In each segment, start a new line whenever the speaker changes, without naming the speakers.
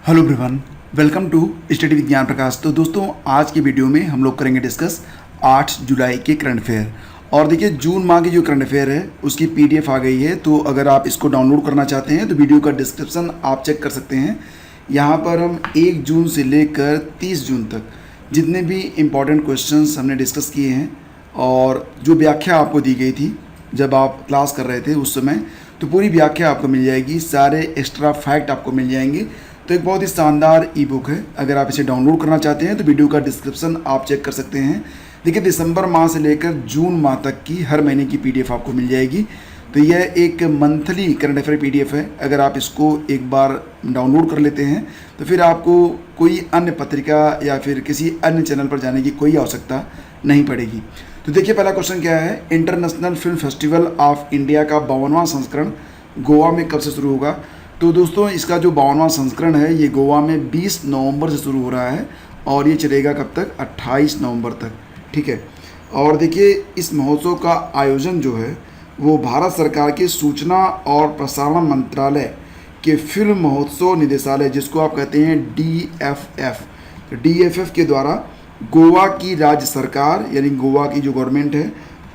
Hello everyone, welcome to study Vigyan Prakash. तो दोस्तों, आज की वीडियो में हम लोग करेंगे डिस्कस 8 जुलाई के करंट अफेयर। और देखिए, जून माह की जो करंट अफेयर है उसकी पीडीएफ आ गई है। तो अगर आप इसको डाउनलोड करना चाहते हैं तो वीडियो का डिस्क्रिप्शन आप चेक कर सकते हैं। यहाँ पर हम 1 जून से लेकर 30 जून तक जितने भी इम्पॉर्टेंट क्वेश्चंस हमने डिस्कस किए हैं और जो व्याख्या आपको दी गई थी जब आप क्लास कर रहे थे उस समय, तो पूरी व्याख्या आपको मिल जाएगी, सारे एक्स्ट्रा फैक्ट आपको मिल जाएंगे। तो एक बहुत ही शानदार ई बुक है। अगर आप इसे डाउनलोड करना चाहते हैं तो वीडियो का डिस्क्रिप्शन आप चेक कर सकते हैं। देखिए, दिसंबर माह से लेकर जून माह तक की हर महीने की पीडीएफ आपको मिल जाएगी। तो यह एक मंथली करंट अफेयर पीडीएफ है। अगर आप इसको एक बार डाउनलोड कर लेते हैं तो फिर आपको कोई अन्य पत्रिका या फिर किसी अन्य चैनल पर जाने की कोई आवश्यकता नहीं पड़ेगी। तो देखिए, पहला क्वेश्चन क्या है। International film festival of India का 52वां संस्करण गोवा में कब से शुरू होगा? तो दोस्तों, इसका जो 52वां संस्करण है ये गोवा में 20 नवंबर से शुरू हो रहा है और ये चलेगा कब तक? 28 नवंबर तक। ठीक है। और देखिए, इस महोत्सव का आयोजन जो है वो भारत सरकार के सूचना और प्रसारण मंत्रालय के फिल्म महोत्सव निदेशालय, जिसको आप कहते हैं डीएफएफ के द्वारा गोवा की राज्य सरकार यानी गोवा की जो गवर्नमेंट है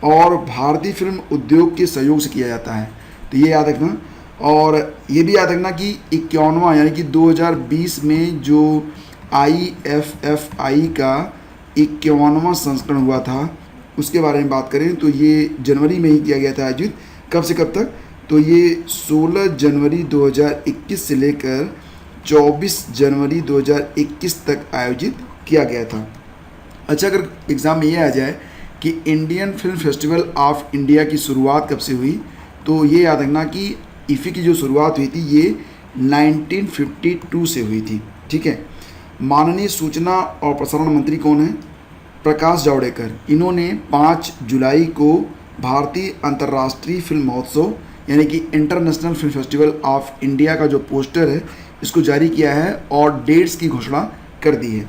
और भारतीय फिल्म उद्योग के सहयोग से किया जाता है। तो ये याद रखना। और ये भी याद रखना कि 51वां यानी कि 2020 में जो IFFI का 51वां संस्करण हुआ था उसके बारे में बात करें तो ये जनवरी में ही किया गया था आयोजित। कब से कब तक? तो ये 16 जनवरी 2021 से लेकर 24 जनवरी 2021 तक आयोजित किया गया था। अच्छा, अगर एग्ज़ाम में ये आ जाए कि Indian film festival of India की शुरुआत कब से हुई, तो ये याद रखना कि इफ़ी की जो शुरुआत हुई थी ये 1952 से हुई थी। ठीक है। माननीय सूचना और प्रसारण मंत्री कौन है? प्रकाश जावड़ेकर। इन्होंने 5 जुलाई को भारतीय अंतर्राष्ट्रीय फिल्म महोत्सव यानी कि international film festival of India का जो पोस्टर है इसको जारी किया है और डेट्स की घोषणा कर दी है।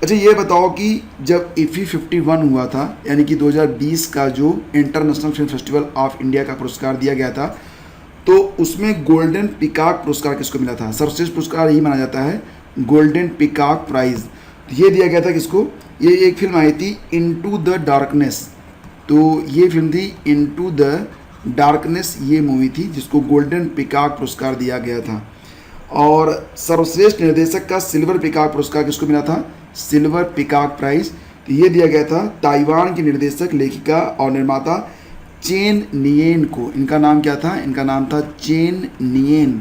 अच्छा, ये बताओ कि जब इफ़ी 51 हुआ था यानी कि 2020 का जो international film festival of India का पुरस्कार दिया गया था, तो उसमें गोल्डन पिकॉक पुरस्कार किसको मिला था? सर्वश्रेष्ठ पुरस्कार यही माना जाता है, गोल्डन पिकॉक प्राइज़। तो ये दिया गया था किसको? ये एक फिल्म आई थी इनटू द डार्कनेस। तो ये फिल्म थी इनटू द डार्कनेस, ये मूवी थी जिसको गोल्डन पिकॉक पुरस्कार दिया गया था। और सर्वश्रेष्ठ निर्देशक का सिल्वर पिकॉक पुरस्कार किसको मिला था? Silver peacock prize. तो ये दिया गया था ताइवान की निर्देशक, लेखिका और निर्माता चेन नियेन को। इनका नाम क्या था? इनका नाम था चेन नियेन।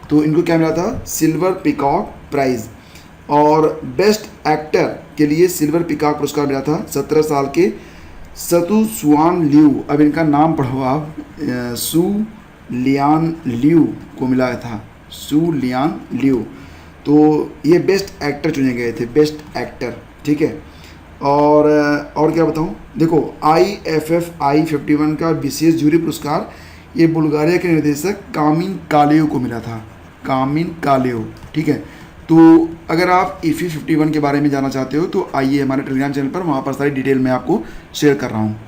तो इनको क्या मिला था? Silver peacock prize. और बेस्ट एक्टर के लिए सिल्वर पिकॉक पुरस्कार मिला था 17 साल के सतु सुआन लियू। अब इनका नाम पढ़ो आप, सु लियान लियू को मिला था, सु लियान लियू। तो ये बेस्ट एक्टर चुने गए थे, बेस्ट एक्टर। ठीक है। और क्या बताऊं? देखो, IFFI 51 का विशेष जूरी पुरस्कार ये बुल्गारिया के निर्देशक कामिन कालेव को मिला था, कामिन कालेव। ठीक है। तो अगर आप इफ़ी 51 के बारे में जानना चाहते हो तो आइए हमारे टेलीग्राम चैनल पर, वहाँ पर सारी डिटेल मैं आपको शेयर कर रहा हूँ।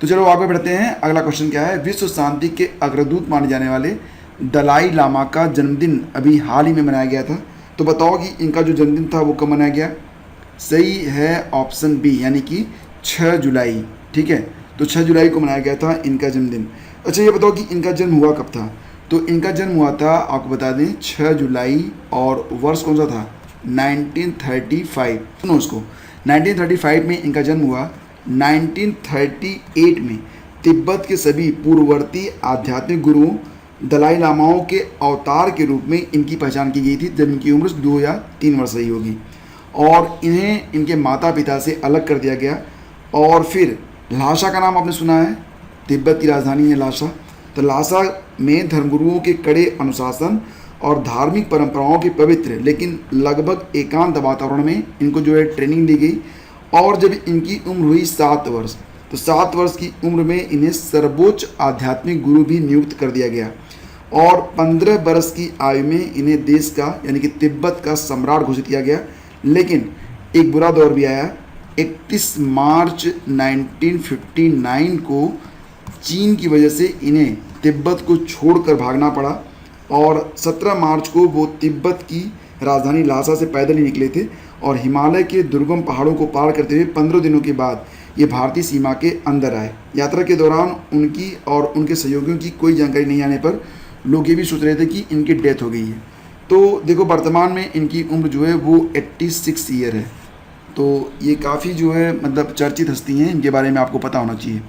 तो चलो आगे बढ़ते हैं। अगला क्वेश्चन क्या है। विश्व शांति के अग्रदूत माने जाने वाले दलाई लामा का जन्मदिन अभी हाल ही में मनाया गया था। तो बताओ कि इनका जो जन्मदिन था वो कब मनाया गया? सही है ऑप्शन बी, यानी कि 6 जुलाई। ठीक है। तो 6 जुलाई को मनाया गया था इनका जन्मदिन। अच्छा, ये बताओ कि इनका जन्म हुआ कब था? तो इनका जन्म हुआ था, आपको बता दें, 6 जुलाई। और वर्ष कौन सा था? 1935। सुनो उसको, 1935 में इनका जन्म हुआ। 1938 में तिब्बत के सभी पूर्ववर्ती आध्यात्मिक गुरुओं दलाई लामाओं के अवतार के रूप में इनकी पहचान की गई थी, जब इनकी उम्र 2 या 3 वर्ष रही होगी। और इन्हें इनके माता पिता से अलग कर दिया गया। और फिर ल्हासा का नाम आपने सुना है, तिब्बत की राजधानी है ल्हासा। तो ल्हासा में धर्मगुरुओं के कड़े अनुशासन और धार्मिक परंपराओं के पवित्र लेकिन लगभग एकांत वातावरण में इनको जो है ट्रेनिंग दी गई। और जब इनकी उम्र हुई 7 वर्ष, तो 7 वर्ष की उम्र में इन्हें सर्वोच्च आध्यात्मिक गुरु भी नियुक्त कर दिया गया। और 15 वर्ष की आयु में इन्हें देश का यानी कि तिब्बत का सम्राट घोषित किया गया। लेकिन एक बुरा दौर भी आया। 31 मार्च 1959 को चीन की वजह से इन्हें तिब्बत को छोड़कर भागना पड़ा और 17 मार्च को वो तिब्बत की राजधानी लहासा से पैदल ही निकले थे और हिमालय के दुर्गम पहाड़ों को पार करते हुए 15 दिनों के बाद ये भारतीय सीमा के अंदर आए। यात्रा के दौरान उनकी और उनके सहयोगियों की कोई जानकारी नहीं आने पर लोग ये भी सोच रहे थे कि इनकी डेथ हो गई है। तो देखो वर्तमान में इनकी उम्र जो है वो 86 ईयर है। तो ये काफ़ी जो है मतलब चर्चित हस्ती हैं, इनके बारे में आपको पता होना चाहिए।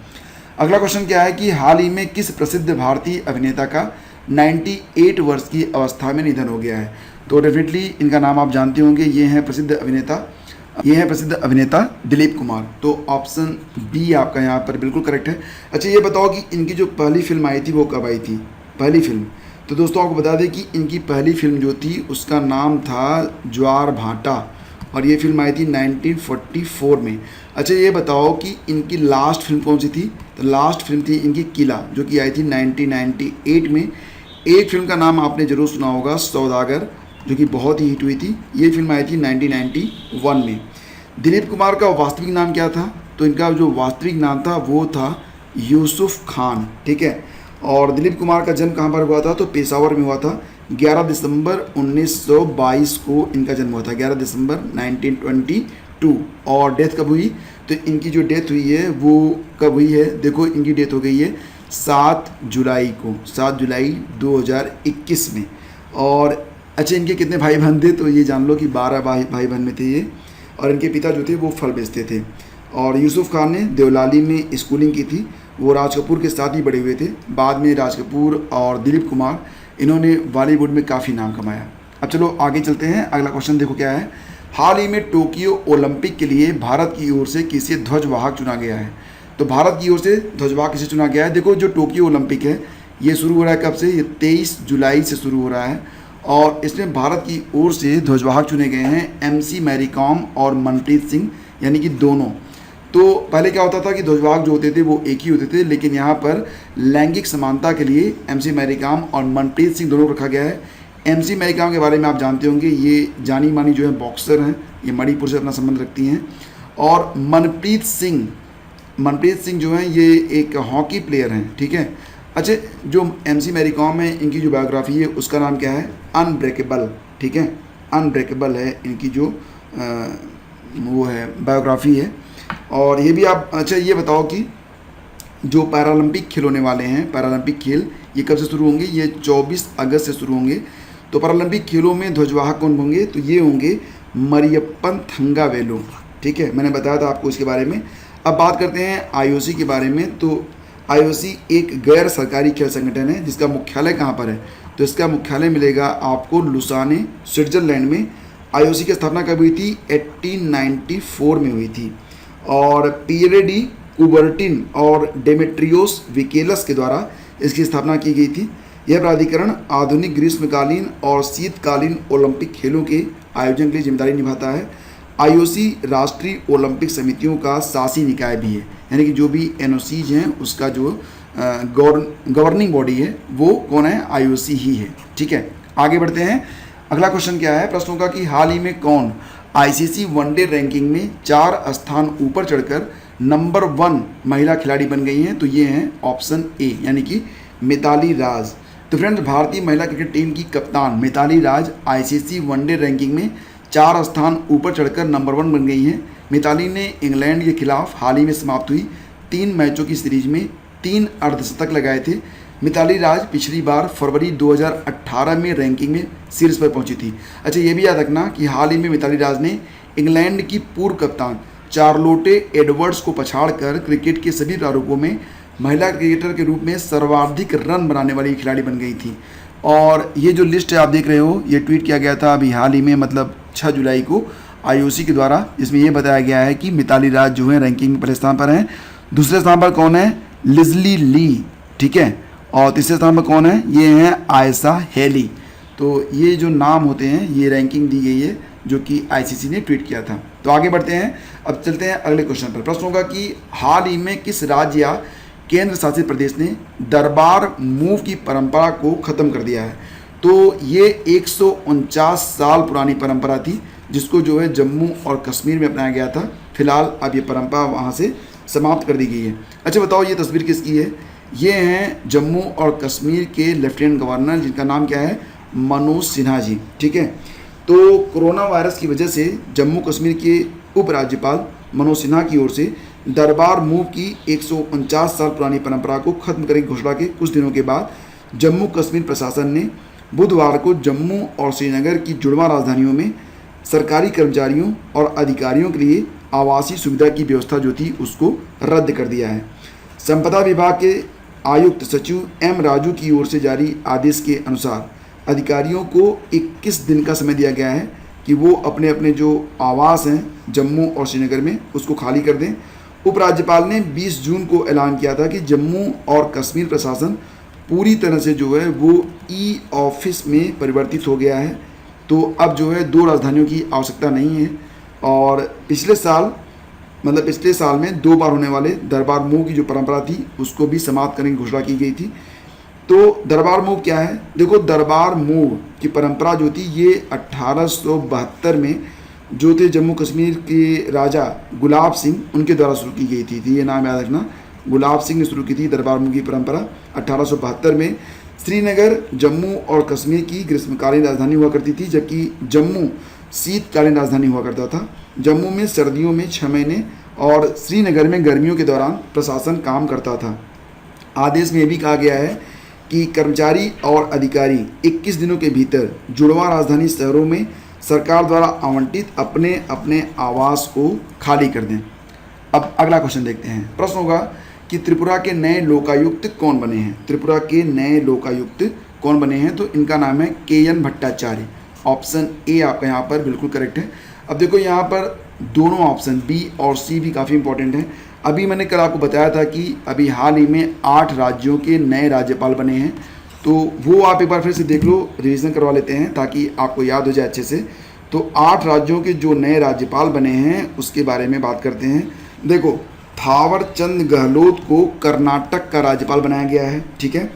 अगला क्वेश्चन क्या है कि हाल ही में किस प्रसिद्ध भारतीय अभिनेता का 98 वर्ष की अवस्था में निधन हो गया है। तो डेफिनेटली इनका नाम आप जानते होंगे, ये हैं प्रसिद्ध अभिनेता दिलीप कुमार। तो ऑप्शन बी आपका यहाँ पर बिल्कुल करेक्ट है। अच्छा ये बताओ कि इनकी जो पहली फिल्म आई थी वो कब आई थी, पहली फिल्म। तो दोस्तों आपको बता दें कि इनकी पहली फिल्म जो थी उसका नाम था ज्वार भाटा और ये फिल्म आई थी 1944 में। अच्छा ये बताओ कि इनकी लास्ट फिल्म कौन सी थी। तो लास्ट फिल्म थी इनकी किला, जो कि आई थी 1998 में। एक फिल्म का नाम आपने ज़रूर सुना होगा सौदागर, जो कि बहुत ही हिट हुई थी। ये फिल्म आई थी 1991 में। दिलीप कुमार का वास्तविक नाम क्या था। तो इनका जो वास्तविक नाम था वो था यूसुफ खान, ठीक है। और दिलीप कुमार का जन्म कहाँ पर हुआ था। तो पेशावर में हुआ था। 11 दिसंबर 1922 को इनका जन्म हुआ था, 11 दिसंबर 1922। और डेथ कब हुई। तो इनकी जो डेथ हुई है वो कब हुई है, देखो इनकी डेथ हो गई है 7 जुलाई को, 7 जुलाई 2021 में। और अच्छा इनके कितने भाई बहन थे। तो ये जान लो कि 12 भाई बहन में थे ये। और इनके पिता जो थे वो फल बेचते थे। और यूसुफ खान ने देवलाली में स्कूलिंग की थी। वो राज कपूर के साथ ही बड़े हुए थे। बाद में राज कपूर और दिलीप कुमार इन्होंने बॉलीवुड में काफ़ी नाम कमाया। अब चलो आगे चलते हैं। अगला क्वेश्चन देखो क्या है। हाल ही में टोक्यो ओलंपिक के लिए भारत की ओर से किसे ध्वजवाहक चुना गया है। तो भारत की ओर से ध्वजवाहक किसे चुना गया है। देखो जो टोक्यो ओलंपिक है ये शुरू हो रहा है कब से, ये 23 जुलाई से शुरू हो रहा है। और इसमें भारत की ओर से ध्वजवाहक चुने गए हैं MC मैरी कॉम और मनप्रीत सिंह, यानी कि दोनों। तो पहले क्या होता था कि ध्वजवाहक जो होते थे वो एक ही होते थे, लेकिन यहाँ पर लैंगिक समानता के लिए MC मैरी कॉम और मनप्रीत सिंह दोनों रखा गया है। MC मैरी कॉम के बारे में आप जानते होंगे, ये जानी मानी जो है बॉक्सर हैं, ये मणिपुर से अपना संबंध रखती हैं। और मनप्रीत सिंह जो हैं ये एक हॉकी प्लेयर हैं, ठीक है। अच्छा जो MC मैरी कॉम है इनकी जो बायोग्राफी है उसका नाम क्या है, अनब्रेकेबल, ठीक है। अनब्रेकेबल है इनकी जो वो है बायोग्राफी है। और ये भी आप अच्छा ये बताओ कि जो पैरालंपिक खेल होने वाले हैं, पैरालंपिक खेल ये कब से शुरू होंगे। ये 24 अगस्त से शुरू होंगे। तो पैरालंपिक खेलों में ध्वजवाहक कौन होंगे। तो ये होंगे मरियप्पन थंगावेलु, ठीक है। मैंने बताया था आपको इसके बारे में। अब बात करते हैं IOC के बारे में। तो IOC एक गैर सरकारी खेल संगठन है जिसका मुख्यालय कहाँ पर है। तो इसका मुख्यालय मिलेगा आपको लुसाने, स्विट्जरलैंड में। IOC की स्थापना कब हुई थी, 1894 में हुई थी। और पियरे डी कुबर्टिन और डेमेट्रियोस विकेलस के द्वारा इसकी स्थापना की गई थी। यह प्राधिकरण आधुनिक ग्रीष्मकालीन और शीतकालीन ओलंपिक खेलों के आयोजन के लिए जिम्मेदारी निभाता है। IOC राष्ट्रीय ओलंपिक समितियों का शासी निकाय भी है, यानी कि जो भी NOCs हैं उसका जो गवर्निंग बॉडी है वो कौन है, IOC ही है, ठीक है। आगे बढ़ते हैं। अगला क्वेश्चन क्या है प्रश्नों का कि हाल ही में कौन ICC वनडे रैंकिंग में 4 स्थान ऊपर चढ़कर नंबर 1 महिला खिलाड़ी बन गई हैं। तो ये हैं ऑप्शन ए, यानी कि मिताली राज। तो फ्रेंड्स भारतीय महिला क्रिकेट टीम की कप्तान मिताली राज ICC वनडे रैंकिंग में 4 स्थान ऊपर चढ़कर नंबर 1 बन गई हैं। मिताली ने इंग्लैंड के खिलाफ हाल ही में समाप्त हुई 3 मैचों की सीरीज में 3 अर्धशतक लगाए थे। मिताली राज पिछली बार फरवरी 2018 में रैंकिंग में शीर्ष पर पहुंची थी। अच्छा ये भी याद रखना कि हाल ही में मिताली राज ने इंग्लैंड की पूर्व कप्तान चार्लोटे एडवर्ड्स को पछाड़कर क्रिकेट के सभी प्रारूपों में महिला क्रिकेटर के रूप में सर्वाधिक रन बनाने वाली खिलाड़ी बन गई थी। और ये जो लिस्ट है आप देख रहे हो, ये ट्वीट किया गया था अभी हाल ही में, मतलब 6 जुलाई को IOC के द्वारा, जिसमें ये बताया गया है कि मिताली राज जो है रैंकिंग में पहले स्थान पर हैं। दूसरे स्थान पर कौन है, लिजली ली, ठीक है। और तीसरे स्थान पर कौन है, ये हैं आयशा हेली। तो ये जो नाम होते हैं ये रैंकिंग दी गई है जो कि ICC ने ट्वीट किया था। तो आगे बढ़ते हैं। अब चलते हैं अगले क्वेश्चन पर। प्रश्न होगा कि हाल ही में किस राज्य या केंद्र शासित प्रदेश ने दरबार मूव की परंपरा को ख़त्म कर दिया है। तो ये 149 साल पुरानी परंपरा थी जिसको जो है जम्मू और कश्मीर में अपनाया गया था। फिलहाल अब ये परंपरा वहाँ से समाप्त कर दी गई है। अच्छा बताओ ये तस्वीर किसकी है। ये हैं जम्मू और कश्मीर के लेफ्टिनेंट गवर्नर जिनका नाम क्या है, मनोज सिन्हा जी, ठीक है। तो कोरोना वायरस की वजह से जम्मू कश्मीर के उपराज्यपाल मनोज सिन्हा की ओर से दरबार मूव की 149 साल पुरानी परंपरा को खत्म करने की घोषणा के कुछ दिनों के बाद जम्मू कश्मीर प्रशासन ने बुधवार को जम्मू और श्रीनगर की जुड़वा राजधानियों में सरकारी कर्मचारियों और अधिकारियों के लिए आवासीय सुविधा की व्यवस्था जो थी उसको रद्द कर दिया है। संपदा विभाग के आयुक्त सचिव एम राजू की ओर से जारी आदेश के अनुसार अधिकारियों को 21 दिन का समय दिया गया है कि वो अपने अपने जो आवास हैं जम्मू और श्रीनगर में उसको खाली कर दें। उपराज्यपाल ने 20 जून को ऐलान किया था कि जम्मू और कश्मीर प्रशासन पूरी तरह से जो है वो ई ऑफिस में परिवर्तित हो गया है। तो अब जो है 2 राजधानियों की आवश्यकता नहीं है। और पिछले साल में 2 बार होने वाले दरबार मूव की जो परंपरा थी उसको भी समाप्त करने की घोषणा की गई थी। तो दरबार मूव क्या है? देखो, दरबार मूव की परंपरा जो थी ये 1872 में जो थे जम्मू कश्मीर के राजा गुलाब सिंह उनके द्वारा शुरू की गई थी। ये नाम याद रखना, गुलाब सिंह ने शुरू की थी दरबार मूव की परंपरा 1872 में। श्रीनगर जम्मू और कश्मीर की ग्रीष्मकालीन राजधानी हुआ करती थी, जबकि जम्मू शीतकालीन राजधानी हुआ करता था। जम्मू में सर्दियों में 6 महीने और श्रीनगर में गर्मियों के दौरान प्रशासन काम करता था। आदेश में यह भी कहा गया है कि कर्मचारी और अधिकारी 21 दिनों के भीतर जुड़वा राजधानी शहरों में सरकार द्वारा आवंटित अपने अपने आवास को खाली कर दें। अब अगला क्वेश्चन देखते हैं। प्रश्न होगा कि त्रिपुरा के नए लोकायुक्त कौन बने हैं? त्रिपुरा के नए लोकायुक्त कौन बने हैं? तो इनका नाम है के.एन. भट्टाचार्य। ऑप्शन ए आपका यहाँ पर बिल्कुल करेक्ट है। अब देखो, यहाँ पर दोनों ऑप्शन बी और सी भी काफ़ी इंपॉर्टेंट हैं। अभी मैंने कल आपको बताया था कि अभी हाल ही में 8 राज्यों के नए राज्यपाल बने हैं, तो वो आप एक बार फिर से देख लो, रिवीजन करवा लेते हैं ताकि आपको याद हो जाए अच्छे से। तो 8 राज्यों के जो नए राज्यपाल बने हैं उसके बारे में बात करते हैं। देखो, थावर चंद गहलोत को कर्नाटक का राज्यपाल बनाया गया है, ठीक है।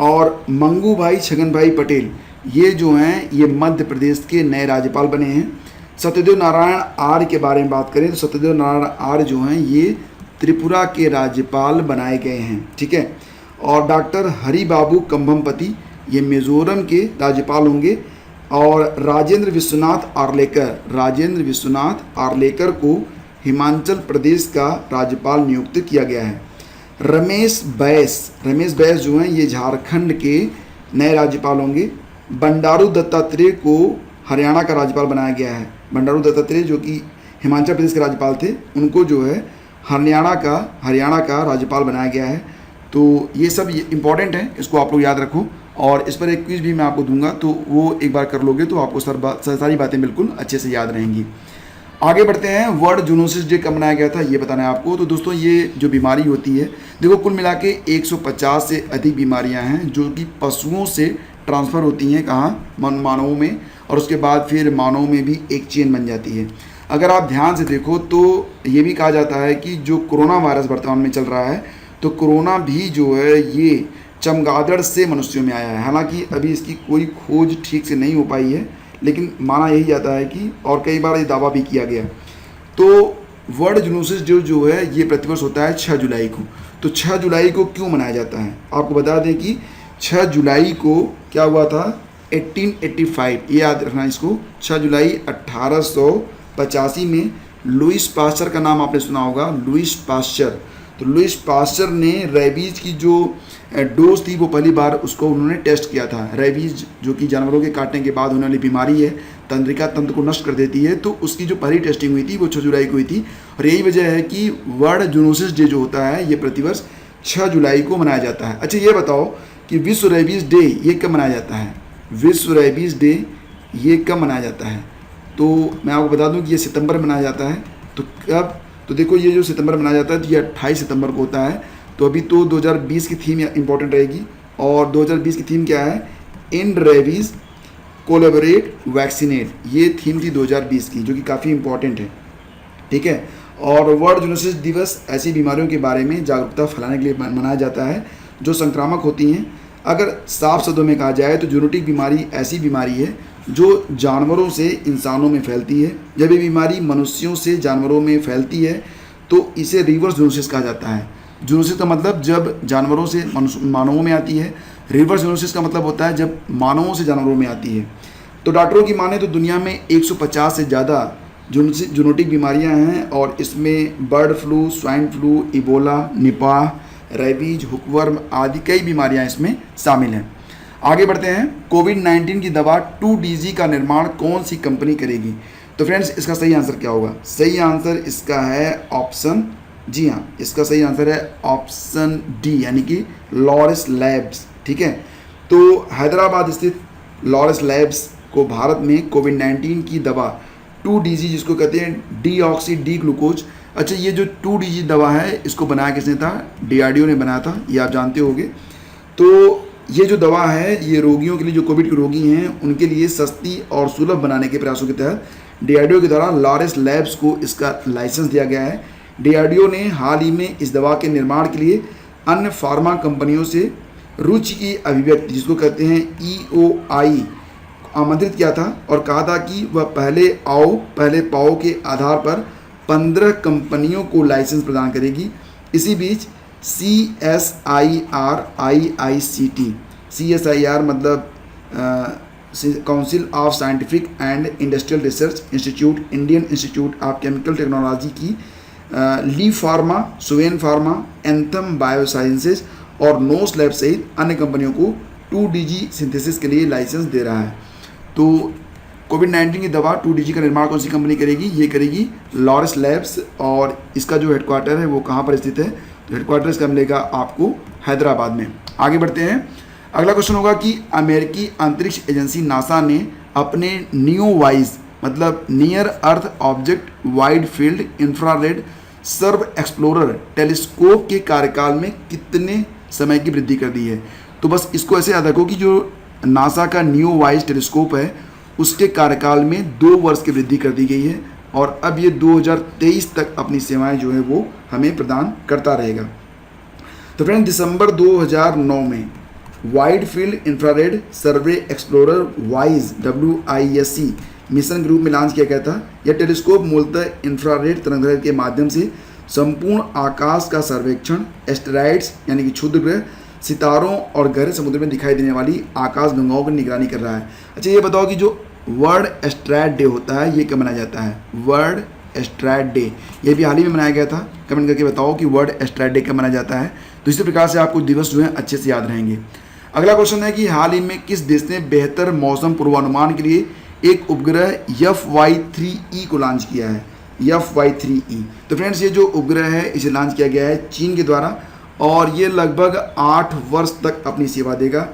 और मंगूभाई छगन भाई पटेल ये जो हैं ये मध्य प्रदेश के नए राज्यपाल बने हैं। सत्यदेव नारायण आर्य के बारे में बात करें तो सत्यदेव नारायण आर्य जो हैं ये त्रिपुरा के राज्यपाल बनाए गए हैं, ठीक है। और डॉक्टर हरि बाबू कंभमपति ये मिजोरम के राज्यपाल होंगे। और राजेंद्र विश्वनाथ आर्लेकर को हिमाचल प्रदेश का राज्यपाल नियुक्त किया गया है। रमेश बैस जो हैं ये झारखंड के नए राज्यपाल होंगे। बंडारू दत्तात्रेय को हरियाणा का राज्यपाल बनाया गया है। बंडारू दत्तात्रेय जो कि हिमाचल प्रदेश के राज्यपाल थे, उनको जो है हरियाणा का राज्यपाल बनाया गया है। तो ये सब इम्पॉर्टेंट है, इसको आप लोग याद रखो। और इस पर एक क्विज भी मैं आपको दूंगा, तो वो एक बार कर लोगे तो आपको सारी बातें बिल्कुल अच्छे से याद रहेंगी। आगे बढ़ते हैं। वर्ल्ड जूनोसिस डे कब मनाया गया था ये बताना है आपको। तो दोस्तों, ये जो बीमारी होती है, देखो कुल मिला के 150 से अधिक बीमारियां हैं जो कि पशुओं से ट्रांसफ़र होती हैं, कहाँ? मानवों में, और उसके बाद फिर मानवों में भी एक चेन बन जाती है। अगर आप ध्यान से देखो तो ये भी कहा जाता है कि जो कोरोना वायरस वर्तमान में चल रहा है, तो कोरोना भी जो है ये चमगादड़ से मनुष्यों में आया है। हालांकि अभी इसकी कोई खोज ठीक से नहीं हो पाई है, लेकिन माना यही जाता है कि, और कई बार ये दावा भी किया गया। तो वर्ल्ड जूनोसिस डे जो है ये प्रतिवर्ष होता है 6 जुलाई को। तो 6 जुलाई को क्यों मनाया जाता है? आपको बता दें कि 6 जुलाई को क्या हुआ था? 1885, ये याद रखना इसको। 6 जुलाई 1885 में लुईस पास्चर का नाम आपने सुना होगा, लुईस पास्चर। तो लुईस पास्चर ने रेबीज की जो डोज थी वो पहली बार उसको उन्होंने टेस्ट किया था। रेबीज जो कि जानवरों के काटने के बाद होने वाली बीमारी है, तंत्रिका तंत्र को नष्ट कर देती है। तो उसकी जो पहली टेस्टिंग हुई थी वो 6 जुलाई को हुई थी। और यही वजह है कि वर्ल्ड जूनोसिस डे जो होता है ये प्रतिवर्ष 6 जुलाई को मनाया जाता है। अच्छा, ये बताओ कि विश्व रेबीज डे ये कब मनाया जाता है? विश्व रेबीज डे ये कब मनाया जाता है? तो मैं आपको बता दूं कि ये सितंबर में मनाया जाता है। तो कब? तो देखो, ये जो सितंबर में मनाया जाता है तो ये 28 सितंबर को होता है। तो अभी तो 2020 की थीम इंपॉर्टेंट रहेगी। और 2020 की थीम क्या है? एंड रेबीज कोलैबोरेट वैक्सीनेट, ये थीम थी 2020 की, जो कि काफ़ी इंपॉर्टेंट है, ठीक है। और वर्ल्ड जूनोसिस दिवस ऐसी बीमारियों के बारे में जागरूकता फैलाने के लिए मनाया जाता है जो संक्रामक होती हैं। अगर साफ शब्दों में कहा जाए तो जूनोटिक बीमारी ऐसी बीमारी है जो जानवरों से इंसानों में फैलती है। जब ये बीमारी मनुष्यों से जानवरों में फैलती है तो इसे रिवर्स जूनोसिस कहा जाता है। जूनोसिस का मतलब जब जानवरों से मानवों में आती है, रिवर्स जूनोसिस का मतलब होता है जब मानवों से जानवरों में आती है। तो डॉक्टरों की माने तो दुनिया में 150 से ज़्यादा जूनोटिक बीमारियां हैं और इसमें bird flu, swine flu, Ebola, Nipah, rabies, hookworm आदि कई बीमारियां इसमें शामिल हैं। आगे बढ़ते हैं। कोविड-19 की दवा 2DG का निर्माण कौन सी कंपनी करेगी? तो फ्रेंड्स इसका सही आंसर क्या होगा? सही आंसर इसका है ऑप्शन, जी हाँ, इसका सही आंसर है ऑप्शन डी, यानी कि लॉरस लैब्स। ठीक है, तो हैदराबाद स्थित लॉरस लैब्स को भारत में कोविड-19 की दवा 2DG, जिसको कहते हैं डीऑक्सी डी ग्लूकोज। अच्छा, ये जो 2DG दवा है इसको बनाया किसने था? DRDO ने बनाया था, ये आप जानते होंगे। तो ये जो दवा है ये रोगियों के लिए, जो कोविड के रोगी हैं उनके लिए सस्ती और सुलभ बनाने के प्रयासों के तहत DRDO के द्वारा लॉरस लैब्स को इसका लाइसेंस दिया गया है। DRDO ने हाल ही में इस दवा के निर्माण के लिए अन्य फार्मा कंपनियों से रुचि की अभिव्यक्ति, जिसको कहते हैं EOI, आमंत्रित किया था और कहा था कि वह पहले आओ पहले पाओ के आधार पर 15 कंपनियों को लाइसेंस प्रदान करेगी। इसी बीच CSIR मतलब Council of Scientific and Industrial Research Institute, Indian Institute of Chemical Technology की Lee Pharma, Suven Pharma, Anthem Biosciences और नोस लैब सहित अन्य कंपनियों को 2DG सिंथेसिस के लिए लाइसेंस दे रहा है। तो कोविड-19 की दवा 2DG का निर्माण कौन सी कंपनी करेगी? ये करेगी लॉरस लैब्स, और इसका जो हेडक्वार्टर है वो कहाँ पर स्थित है? हेडक्वार्टर इसका मिलेगा आपको हैदराबाद में। आगे बढ़ते हैं। अगला क्वेश्चन होगा कि अमेरिकी अंतरिक्ष एजेंसी नासा ने अपने न्यूवाइज मतलब near earth object wide field infrared survey explorer telescope के कार्यकाल में कितने समय की वृद्धि कर दी है? तो बस इसको ऐसे याद रखो कि जो नासा का न्यूवाइज टेलीस्कोप है उसके कार्यकाल में 2 वर्ष की वृद्धि कर दी गई है और अब ये 2023 तक अपनी सेवाएं जो है वो हमें प्रदान करता रहेगा। तो फ्रेंड, दिसंबर 2009 में वाइड फील्ड इंफ्रारेड सर्वे एक्सप्लोरर वाइज WISC मिशन के रूप में लॉन्च किया गया था। यह टेलीस्कोप मूलतः इंफ्रारेड तरंगदैर्घ्य के माध्यम से संपूर्ण आकाश का सर्वेक्षण, एस्टेरॉइड्स यानी कि क्षुद्र ग्रह, सितारों और गहरे समुद्र में दिखाई देने वाली आकाश गंगाओं की निगरानी कर रहा है। अच्छा, ये बताओ कि जो वर्ल्ड एस्ट्रोनॉट डे होता है ये कब मनाया जाता है? वर्ल्ड एस्ट्रोनॉट डे, ये भी हाल ही में मनाया गया था। कमेंट करके बताओ कि वर्ल्ड एस्ट्रोनॉट डे कब मनाया जाता है। तो इसी प्रकार से आपको दिवस जो है अच्छे से याद रहेंगे। अगला क्वेश्चन है कि हाल ही में किस देश ने बेहतर मौसम पूर्वानुमान के लिए एक उपग्रह FY3E को लॉन्च किया है? FY3E। तो फ्रेंड्स, ये जो उपग्रह है इसे लॉन्च किया गया है चीन के द्वारा और ये लगभग 8 वर्ष तक अपनी सेवा देगा।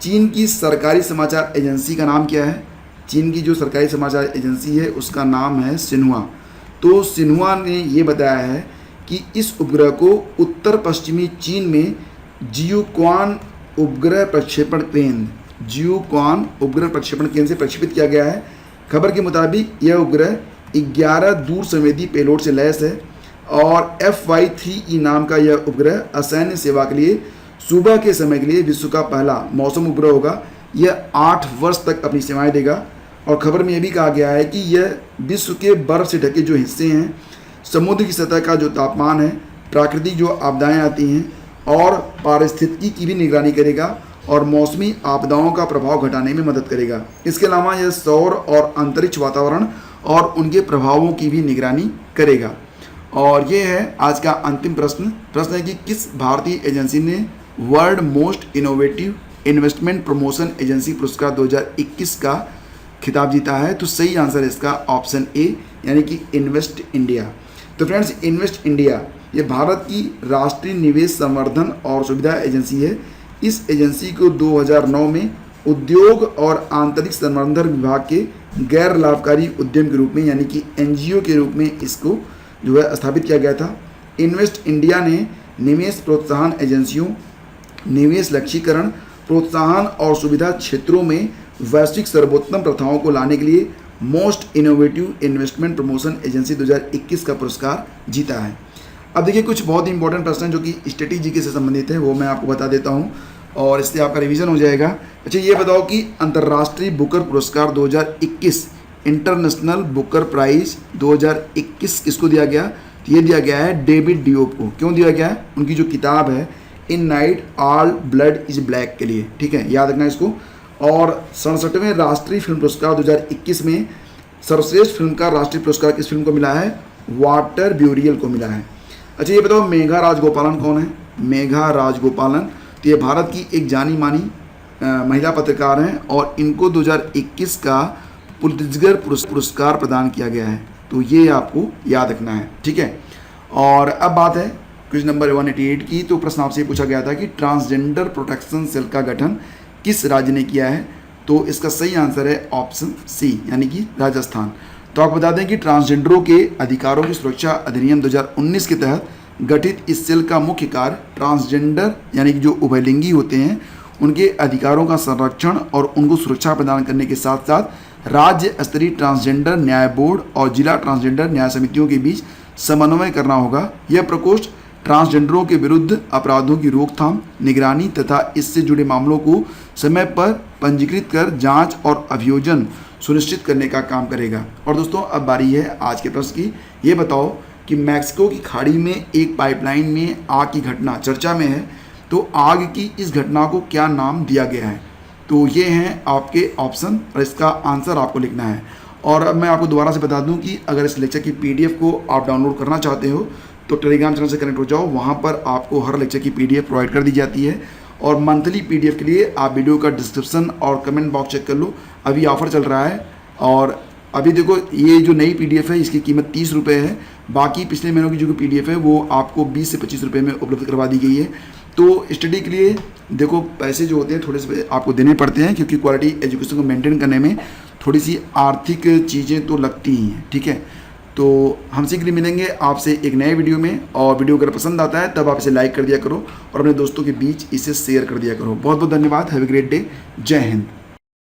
चीन की सरकारी समाचार एजेंसी का नाम क्या है? चीन की जो सरकारी समाचार एजेंसी है उसका नाम है सिन्हुआ। तो सिन्हुआ ने ये बताया है कि इस उपग्रह को उत्तर पश्चिमी चीन में जियोक्वान उपग्रह प्रक्षेपण केंद्र से प्रक्षेपित किया गया है। खबर के मुताबिक यह उपग्रह 11 दूर संवेदी पेलोड से लैस है और FY3E नाम का यह उपग्रह असैन्य सेवा के लिए सुबह के समय के लिए विश्व का पहला मौसम उपग्रह होगा। यह 8 वर्ष तक अपनी सेवाएं देगा और खबर में यह भी कहा गया है कि यह विश्व के बर्फ से ढके जो हिस्से हैं, समुद्र की सतह का जो तापमान है, प्राकृतिक जो आपदाएं आती हैं और पारिस्थितिकी की भी निगरानी करेगा और मौसमी आपदाओं का प्रभाव घटाने में मदद करेगा। इसके अलावा यह सौर और अंतरिक्ष वातावरण और उनके प्रभावों की भी निगरानी करेगा। और ये है आज का अंतिम प्रश्न है कि किस भारतीय एजेंसी ने world most innovative investment promotion agency पुरस्कार 2021 का खिताब जीता है? तो सही आंसर है इसका ऑप्शन ए, यानी कि इन्वेस्ट इंडिया। तो फ्रेंड्स, इन्वेस्ट इंडिया ये भारत की राष्ट्रीय निवेश संवर्धन और सुविधा एजेंसी है। इस एजेंसी को 2009 में उद्योग और आंतरिक संवर्धन विभाग के गैर लाभकारी उद्यम के रूप में यानी कि NGO के रूप में इसको जो है स्थापित किया गया था। इन्वेस्ट इंडिया ने निवेश प्रोत्साहन एजेंसियों, निवेश लक्ष्यीकरण, प्रोत्साहन और सुविधा क्षेत्रों में वैश्विक सर्वोत्तम प्रथाओं को लाने के लिए most innovative investment promotion agency 2021 का पुरस्कार जीता है। अब देखिए, कुछ बहुत ही इंपॉर्टेंट प्रश्न हैं जो कि स्ट्रेटेजी से संबंधित है, वो मैं आपको बता देता हूँ और इससे आपका रिवीजन हो जाएगा। अच्छा, ये बताओ कि अंतर्राष्ट्रीय बुकर पुरस्कार 2021 इंटरनेशनल बुकर प्राइज 2021 किसको दिया गया? तो ये दिया गया है डेविड डियोप को। क्यों दिया गया है? उनकी जो किताब है in night all blood is black के लिए। ठीक है, याद रखना इसको। और 67वें राष्ट्रीय फिल्म पुरस्कार 2021 में सर्वश्रेष्ठ फिल्म का राष्ट्रीय पुरस्कार किस फिल्म को मिला है? वाटर ब्यूरियल को मिला है। अच्छा ये बताओ मेघा राजगोपालन कौन है? मेघा राजगोपालन तो ये भारत की एक जानी मानी महिला पत्रकार हैं और इनको 2021 का पुलित्जर पुरस्कार प्रदान किया गया है, तो ये आपको याद रखना है, ठीक है। और अब बात है क्वेश्चन नंबर 188 की। तो प्रश्न आपसे पूछा गया था कि ट्रांसजेंडर प्रोटेक्शन सेल का गठन किस राज्य ने किया है? तो इसका सही आंसर है ऑप्शन सी, यानी कि राजस्थान। तो आपको बता दें कि ट्रांसजेंडरों के अधिकारों की सुरक्षा अधिनियम 2019 के तहत गठित इस सेल का मुख्य कार्य ट्रांसजेंडर यानी कि जो उभयलिंगी होते हैं उनके अधिकारों का संरक्षण और उनको सुरक्षा प्रदान करने के साथ साथ राज्य स्तरीय ट्रांसजेंडर न्याय बोर्ड और जिला ट्रांसजेंडर न्याय समितियों के बीच समन्वय करना होगा। यह प्रकोष्ठ ट्रांसजेंडरों के विरुद्ध अपराधों की रोकथाम, निगरानी तथा इससे जुड़े मामलों को समय पर पंजीकृत कर जांच और अभियोजन सुनिश्चित करने का काम करेगा। और दोस्तों अब बारी है आज के प्रश्न की। ये बताओ कि मैक्सिको की खाड़ी में एक पाइपलाइन में आग की घटना चर्चा में है, तो आग की इस घटना को क्या नाम दिया गया है? तो ये हैं आपके ऑप्शन और इसका आंसर आपको लिखना है। और अब मैं आपको दोबारा से बता दूं कि अगर इस लेक्चर की PDF को आप डाउनलोड करना चाहते हो तो टेलीग्राम चैनल से कनेक्ट हो जाओ, वहाँ पर आपको हर लेक्चर की PDF प्रोवाइड कर दी जाती है। और मंथली PDF के लिए आप वीडियो का डिस्क्रिप्शन और कमेंट बॉक्स चेक कर लो, अभी ऑफर चल रहा है। और अभी देखो ये जो नई PDF है इसकी कीमत 30 रुपये है, बाकी पिछले महीनों की जो PDF है वो आपको 20 से 25 रुपये में उपलब्ध करवा दी गई है। तो स्टडी के लिए देखो पैसे जो होते हैं थोड़े से आपको देने पड़ते हैं, क्योंकि क्वालिटी एजुकेशन को मेंटेन करने में थोड़ी सी आर्थिक चीज़ें तो लगती ही हैं, ठीक है। तो हम शीघ्र मिलेंगे आपसे एक नए वीडियो में, और वीडियो अगर पसंद आता है तब आप इसे लाइक कर दिया करो और अपने दोस्तों के बीच इसे शेयर कर दिया करो। बहुत बहुत धन्यवाद। Have a great day. जय हिंद।